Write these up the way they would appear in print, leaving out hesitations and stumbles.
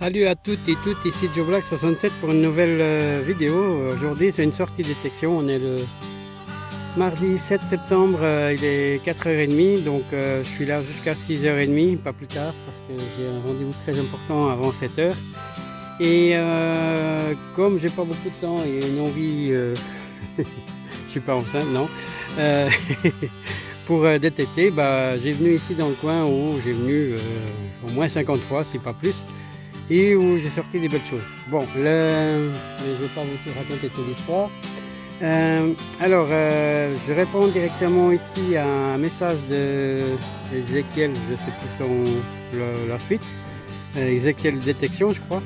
Salut à toutes et toutes, ici Joe Black 67 pour une nouvelle vidéo. Aujourd'hui c'est une sortie détection, on est le mardi 7 septembre, il est 4h30, donc je suis là jusqu'à 6h30, pas plus tard parce que j'ai un rendez-vous très important avant 7h. Et comme j'ai pas beaucoup de temps et une envie, je suis pas enceinte, non, euh, pour détecter, j'ai venu ici dans le coin où j'ai venu au moins 50 fois, si pas plus. Et où j'ai sorti des belles choses. Bon, mais je ne vais pas vous raconter toute l'histoire. Je réponds directement ici à un message d'Ezekiel, je ne sais plus la suite, Ezekiel Détection, je crois.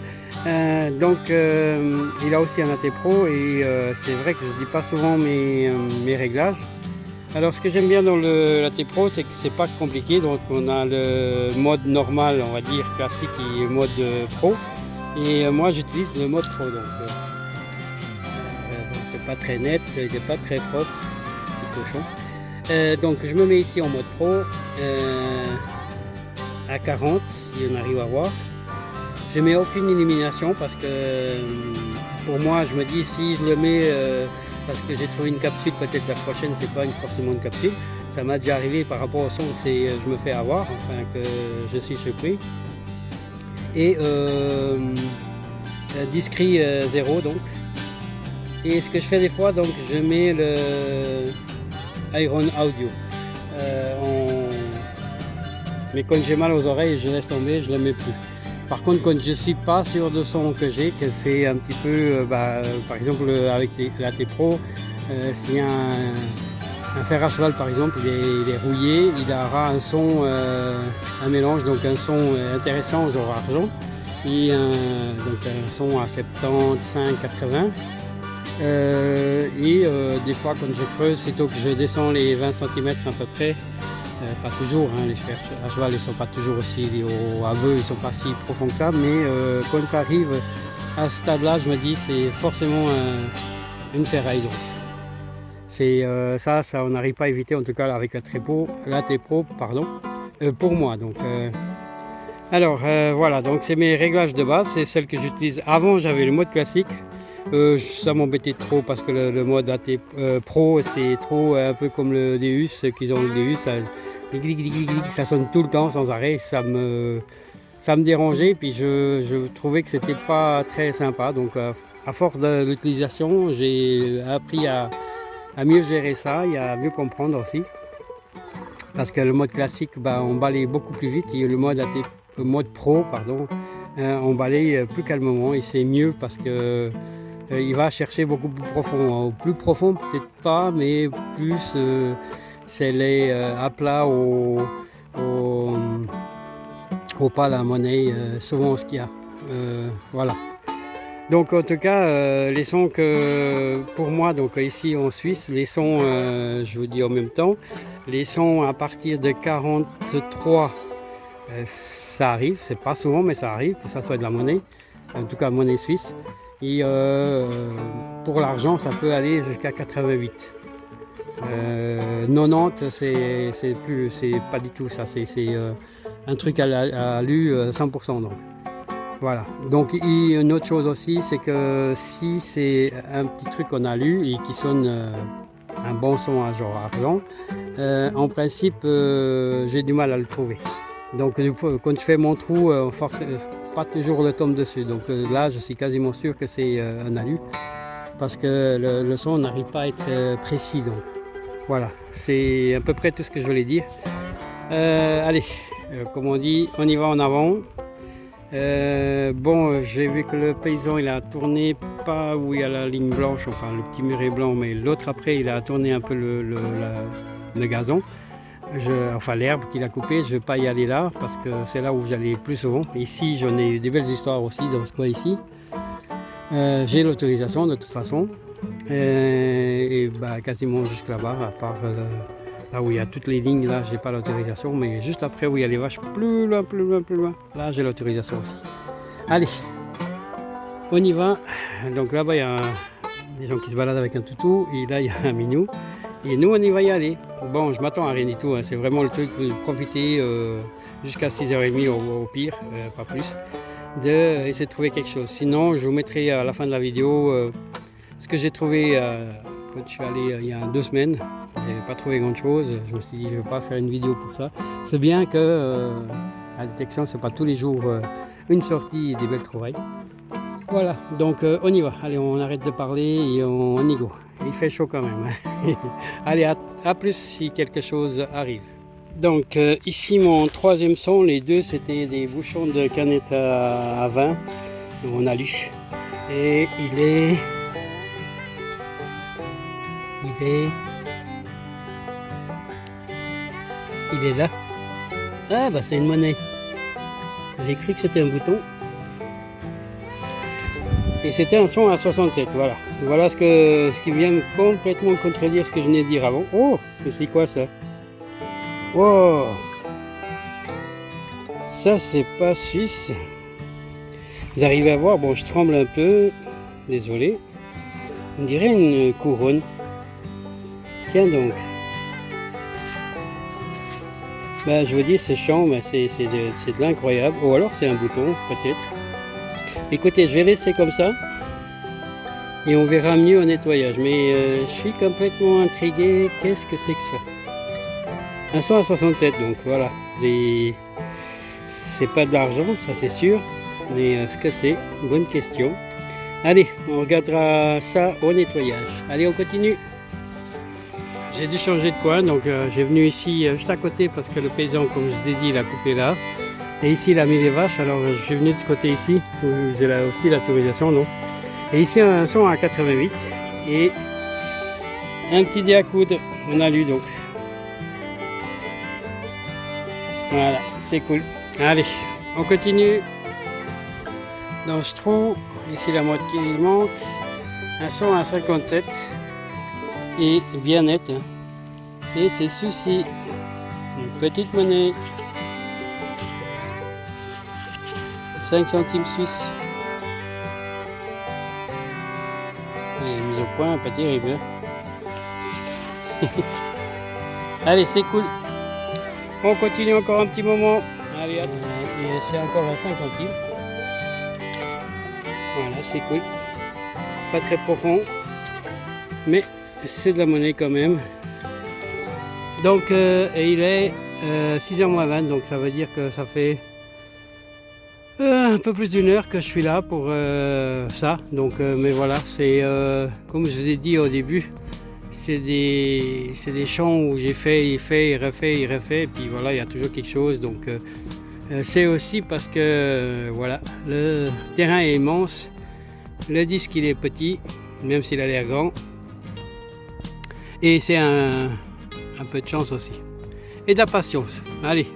Il a aussi un AT Pro et c'est vrai que je ne dis pas souvent mes réglages. Alors ce que j'aime bien dans l'AT Pro, c'est que c'est pas compliqué. Donc on a le mode normal, on va dire classique, et mode pro. Et moi j'utilise le mode pro. Donc c'est pas très net, c'est pas très propre, petit cochon. Donc je me mets ici en mode pro à 40, si on arrive à voir. Je mets aucune illumination parce que pour moi je me dis si je le mets parce que j'ai trouvé une capsule, peut-être la prochaine c'est pas forcément une capsule. Ça m'a déjà arrivé par rapport au son que je me fais avoir, enfin que je suis surpris. Et discret 0 donc. Et ce que je fais des fois, donc je mets le Iron Audio. Mais quand j'ai mal aux oreilles, je laisse tomber, je ne le mets plus. Par contre, quand je ne suis pas sûr de son que j'ai, que c'est un petit peu, par exemple avec l'AT Pro, si un fer à cheval par exemple, il est rouillé, il aura un son, un mélange, donc un son intéressant genre argent, et donc un son à 75-80. Des fois quand je creuse, sitôt que je descends les 20 cm à peu près, pas toujours, hein, les fers à cheval ils sont pas toujours aussi au aveu, ils sont pas si profonds que ça, mais quand ça arrive à ce stade là, je me dis c'est forcément une ferraille. Donc c'est ça on n'arrive pas à éviter, en tout cas avec l'AT Pro pardon, pour moi. Donc voilà, donc c'est mes réglages de base, c'est celle que j'utilise. Avant j'avais le mode classique. Ça m'embêtait trop parce que le mode AT Pro c'est trop un peu comme le Deus, ceux qui ont le Deus, ça sonne tout le temps sans arrêt, ça me dérangeait, puis je trouvais que c'était pas très sympa. Donc à force de l'utilisation, j'ai appris à mieux gérer ça et à mieux comprendre aussi, parce que le mode classique on balaye beaucoup plus vite, et le mode Pro pardon, on balaye plus calmement, et c'est mieux parce que il va chercher beaucoup plus profond. Plus profond peut-être pas, mais plus c'est les aplats au pas la monnaie, souvent ce qu'il y a. Voilà. Donc en tout cas, les sons que pour moi, donc ici en Suisse, les sons, je vous dis en même temps, les sons à partir de 43, ça arrive, c'est pas souvent mais ça arrive, que ça soit de la monnaie, en tout cas monnaie suisse. Et pour l'argent ça peut aller jusqu'à 88. 90 c'est pas du tout ça, c'est un truc à lu 100%. Donc voilà. Donc une autre chose aussi, c'est que si c'est un petit truc qu'on a lu et qui sonne un bon son à genre argent, en principe j'ai du mal à le trouver. Donc quand je fais mon trou, pas toujours le tombe dessus. Donc là je suis quasiment sûr que c'est un alu, parce que le son n'arrive pas à être précis. Donc voilà, c'est à peu près tout ce que je voulais dire. Allez, comme on dit, on y va en avant. Bon, j'ai vu que le paysan il a tourné pas où il y a la ligne blanche, enfin le petit muret blanc, mais l'autre après il a tourné un peu le gazon. Enfin l'herbe qu'il a coupé, je ne vais pas y aller là parce que c'est là où j'allais plus souvent. Ici j'en ai eu des belles histoires aussi dans ce coin ici. J'ai l'autorisation de toute façon, quasiment jusque là-bas, à part là où il y a toutes les lignes, là j'ai pas l'autorisation, mais juste après où il y a les vaches, plus loin, là j'ai l'autorisation aussi. Allez, on y va. Donc là-bas il y a des gens qui se baladent avec un toutou, et là il y a un minou. Et nous on y va y aller. Bon, je m'attends à rien du tout, hein. C'est vraiment le truc de profiter jusqu'à 6h30 au pire, pas plus. d'essayer de trouver quelque chose. Sinon, je vous mettrai à la fin de la vidéo ce que j'ai trouvé quand je suis allé il y a 2 semaines. Je n'avais pas trouvé grand chose. Je me suis dit, je ne vais pas faire une vidéo pour ça. C'est bien que la détection, c'est pas tous les jours une sortie et des belles trouvailles. Voilà, donc on y va. Allez, on arrête de parler et on y go. Il fait chaud quand même. Allez, à plus si quelque chose arrive. Donc ici mon troisième son, les deux c'était des bouchons de canettes à vin. On a lu. Et il est là. Ah bah c'est une monnaie. J'ai cru que c'était un bouton. Et c'était un son à 67, voilà. Voilà ce qui vient complètement contredire ce que je venais de dire avant. Oh, c'est quoi ça? Oh, ça c'est pas suisse. Vous arrivez à voir, bon je tremble un peu, désolé. On dirait une couronne. Tiens donc. Ben, je vous dis, c'est chiant, mais c'est de l'incroyable. Ou alors c'est un bouton, peut-être. Écoutez, je vais laisser comme ça. Et on verra mieux au nettoyage. Mais je suis complètement intrigué. Qu'est-ce que c'est que ça? Un son à 67, donc voilà. C'est pas de l'argent, ça c'est sûr. Mais ce que c'est, bonne question. Allez, on regardera ça au nettoyage. Allez, on continue. J'ai dû changer de coin, donc j'ai venu ici juste à côté parce que le paysan, comme je l'ai dit, il a coupé là. Et ici, il a mis les vaches, alors je suis venu de ce côté ici, où j'ai aussi l'autorisation, non. Et ici, un son à 88 et un petit dé à coudre, on a lu donc. Voilà, c'est cool. Allez, on continue. Dans ce trou, ici la moitié qui manque, un son à 57 et bien net. Hein. Et c'est ceci, une petite monnaie, 5 centimes suisses. Elle est mise au point, pas terrible. Hein. Allez, c'est cool. On continue encore un petit moment. Allez, hop. Et c'est encore à 5 centimes. Voilà, c'est cool. Pas très profond, mais c'est de la monnaie quand même. Donc, et il est 6h moins 20, donc ça veut dire que ça fait un peu plus d'1 heure que je suis là pour ça. Donc, mais voilà, c'est comme je vous ai dit au début, c'est des champs où j'ai fait, il refait, et puis voilà, il y a toujours quelque chose. Donc, c'est aussi parce que voilà, le terrain est immense, le disque il est petit, même s'il a l'air grand, et c'est un peu de chance aussi, et de la patience. Allez,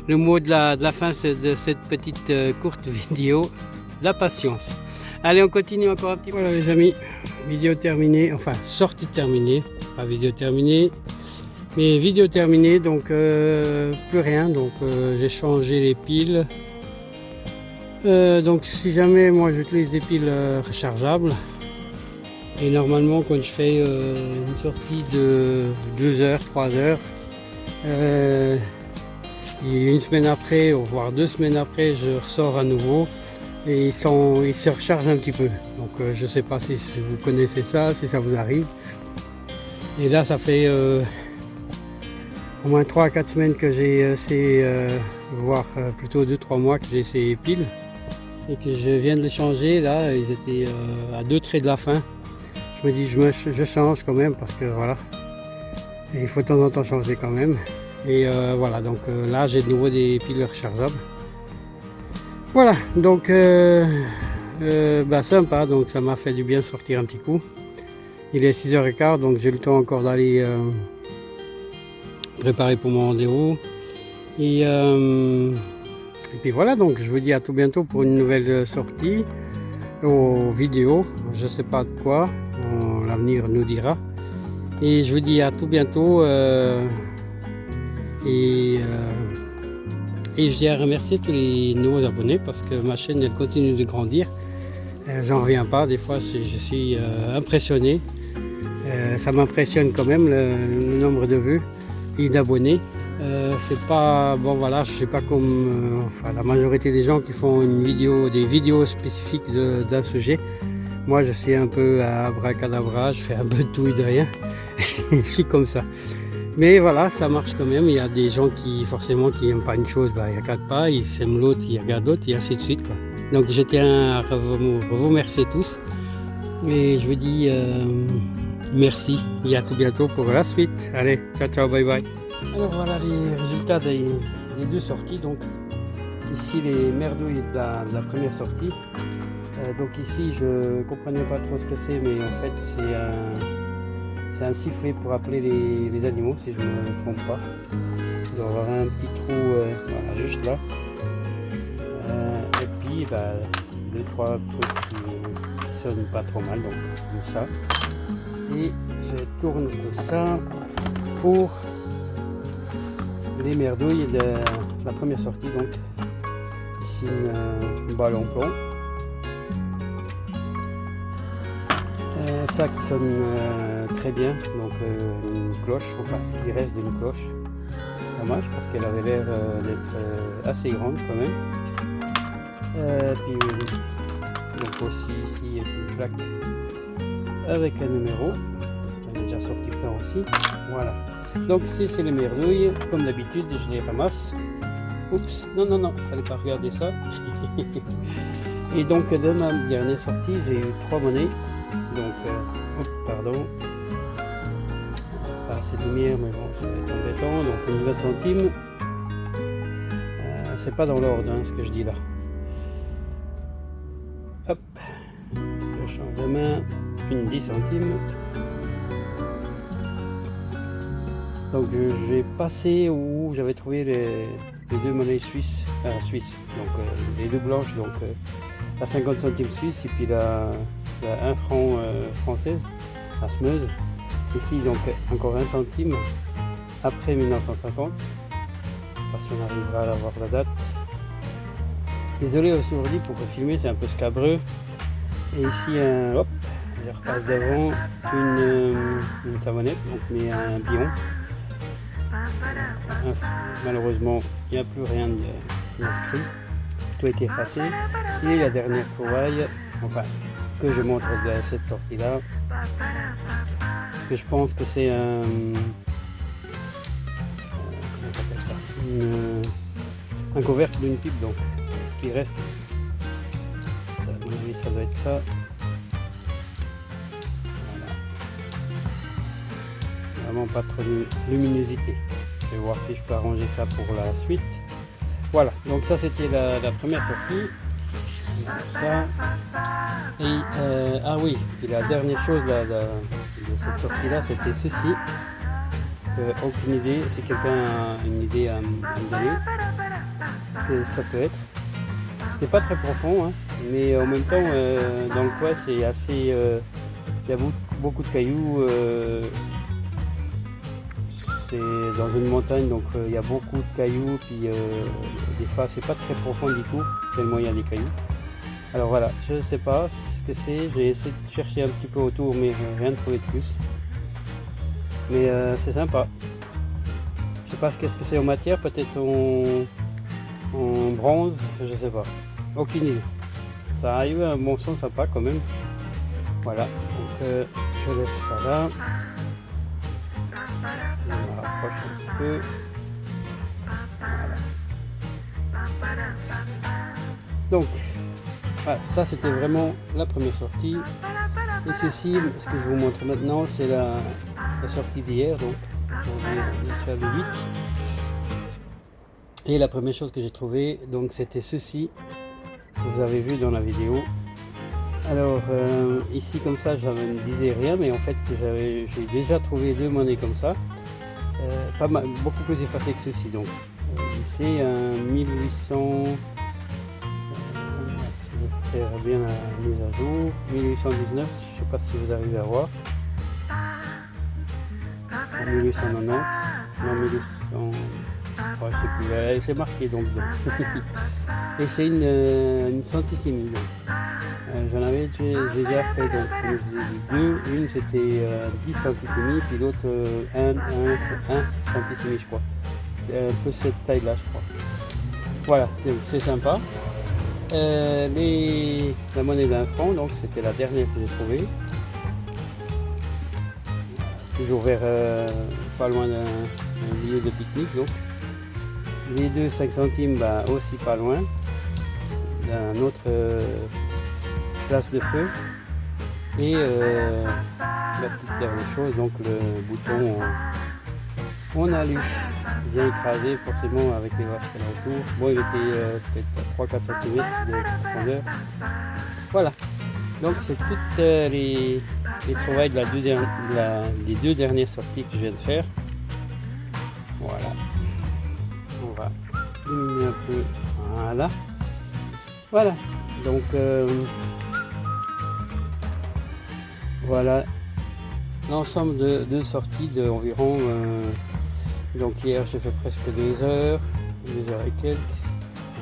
le mot de la fin de cette petite courte vidéo, la patience. Allez, on continue encore un petit peu. Voilà les amis, vidéo terminée, enfin sortie terminée, pas vidéo terminée. Mais vidéo terminée, donc plus rien, donc j'ai changé les piles. Donc si jamais moi j'utilise des piles rechargeables, et normalement quand je fais une sortie de 2 heures, 3 heures, et une semaine après, voire 2 semaines après, je ressors à nouveau et ils se rechargent un petit peu. Donc je sais pas si vous connaissez ça, si ça vous arrive. Et là ça fait au moins 3 à 4 semaines que j'ai voire plutôt 2-3 mois que j'ai ces piles et que je viens de les changer. Là ils étaient à 2 traits de la fin. Je me dis je change quand même parce que voilà, et il faut de temps en temps changer quand même. Et voilà, donc là j'ai de nouveau des piles rechargeables. Voilà, donc bah, sympa, donc ça m'a fait du bien sortir un petit coup. Il est 6h15, donc j'ai le temps encore d'aller préparer pour mon rendez-vous. Et puis voilà, donc je vous dis à tout bientôt pour une nouvelle sortie aux vidéos. Je sais pas de quoi, l'avenir nous dira. Et je vous dis à tout bientôt. Et je tiens à remercier tous les nouveaux abonnés parce que ma chaîne elle continue de grandir. J'en reviens pas, des fois je suis impressionné. Ça m'impressionne quand même le nombre de vues et d'abonnés. C'est pas bon, voilà, je sais pas comme enfin, la majorité des gens qui font des vidéos spécifiques d'un sujet. Moi je suis un peu à abracadabra, je fais un peu de tout et de rien. Je suis comme ça. Mais voilà, ça marche quand même. Il y a des gens qui forcément qui n'aiment pas une chose, bah, ils ne regardent pas, ils aiment l'autre, ils regardent l'autre et ainsi de suite, quoi. Donc je tiens à vous remercier tous. Et je vous dis merci et à tout bientôt pour la suite. Allez, ciao ciao, bye bye. Alors voilà les résultats des deux sorties. Donc ici les merdouilles de la première sortie. Donc ici je ne comprenais pas trop ce que c'est, mais en fait c'est un sifflet pour appeler les animaux, si je ne me trompe pas. Il doit y avoir un petit trou voilà, juste là. Et puis bah, 2-3 trucs qui sonnent pas trop mal, donc comme ça. Et je tourne tout ça pour les merdouilles de la première sortie. Donc ici une balle en plomb. Ça qui sonne très bien, donc une cloche, enfin ce qui reste d'une cloche. Dommage parce qu'elle avait l'air d'être assez grande quand même. Puis donc aussi ici une plaque avec un numéro. On a déjà sorti plein aussi. Voilà. Donc c'est les merdouilles, comme d'habitude je les ramasse. Oups, non, il fallait pas regarder ça. Et donc de ma dernière sortie, j'ai eu 3 monnaies. Donc, pardon, pas assez de lumière, mais bon, ça va être embêtant. Donc, une 20 centimes. C'est pas dans l'ordre, hein, ce que je dis là. Hop, je change de main, une 10 centimes. Donc, j'ai passé où j'avais trouvé les 2 monnaies suisses, donc les 2 blanches, donc la 50 centimes suisse et puis la 1 franc française, la Smeuse. Ici donc encore 1 centime après 1950. Parce qu'on arrivera à avoir la date. Désolé aussi aujourd'hui pour filmer, c'est un peu scabreux. Et ici hop, je repasse devant une savonnette, donc mais un bion. Malheureusement il n'y a plus rien d'inscrit. Tout a été effacé. Et la dernière trouvaille, enfin que je montre de cette sortie là, parce que je pense que c'est un comment on appelle ça, un couvercle d'une pipe, donc ce qui reste, ça, à mon avis ça doit être ça. Voilà. Vraiment pas trop de luminosité. Je vais voir si je peux arranger ça pour la suite. Voilà, donc ça c'était la première sortie. Ça. Et ah oui, et la dernière chose de cette sortie là, c'était ceci. Aucune idée, si quelqu'un a une idée à me donner, ce que ça peut être. C'était pas très profond, hein, mais en même temps dans le coin c'est assez, il y a beaucoup de cailloux. C'est dans une montagne, donc il y a beaucoup de cailloux, puis des fois c'est pas très profond du tout, tellement il y a des cailloux. Alors voilà, je ne sais pas ce que c'est, j'ai essayé de chercher un petit peu autour, mais rien de trouvé de plus. Mais c'est sympa. Je sais pas qu'est-ce que c'est en matière, peut-être en bronze, je sais pas. Aucune idée. Ça a eu un bon son sympa quand même. Voilà, donc je laisse ça là. Je me rapproche un petit peu. Voilà. Donc, voilà, ça c'était vraiment la première sortie. Et ceci, ce que je vous montre maintenant, c'est la sortie d'hier. Donc, aujourd'hui on est déjà le 8. Et la première chose que j'ai trouvé, donc c'était ceci, que vous avez vu dans la vidéo. Alors ici comme ça, je ne me disais rien, mais en fait j'ai déjà trouvé 2 monnaies comme ça. Pas mal, beaucoup plus effacées que ceci. Donc c'est un 1800. Faire bien la mise à jour, 1819, je sais pas si vous arrivez à voir, 1890, non 1800, oh, je sais plus, c'est marqué donc. Et c'est une centisimi. J'en avais déjà fait, donc comme je vous ai dit, 2, une c'était 10 centisimi, puis l'autre 1 centisimi je crois. un peu cette taille-là, je crois. Voilà, c'est sympa. La monnaie d'un franc, donc c'était la dernière que j'ai trouvée. Toujours vers pas loin d'un lieu de pique-nique. Donc les 2 5 centimes, bah, aussi pas loin d'un autre place de feu. Et la petite dernière chose, donc le bouton on a lu bien écrasé forcément avec les vaches qu'il y a autour. Bon, il était peut-être à 3-4 cm de profondeur. Voilà, donc c'est toutes les trouvailles de des 2 dernières sorties que je viens de faire. Voilà, on va diminuer un peu. Voilà, voilà, donc voilà l'ensemble de sorties d'environ donc hier j'ai fait presque 2 heures et quelques,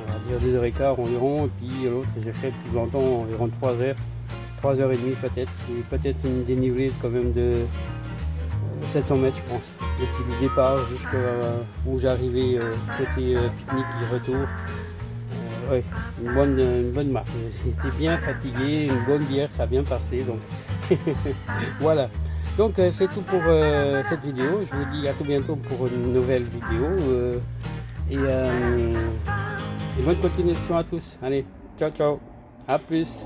on va dire 2 heures et quart environ, et puis l'autre j'ai fait plus longtemps, environ 3 heures, 3 heures et demie peut-être, et peut-être une dénivelée quand même de 700 mètres je pense, depuis le départ jusqu'à où j'arrivais côté pique-nique et retour. Ouais, une bonne marche, j'étais bien fatigué, une bonne bière, ça a bien passé, donc voilà. Donc c'est tout pour cette vidéo. Je vous dis à tout bientôt pour une nouvelle vidéo. Et bonne continuation à tous. Allez, ciao ciao. À plus.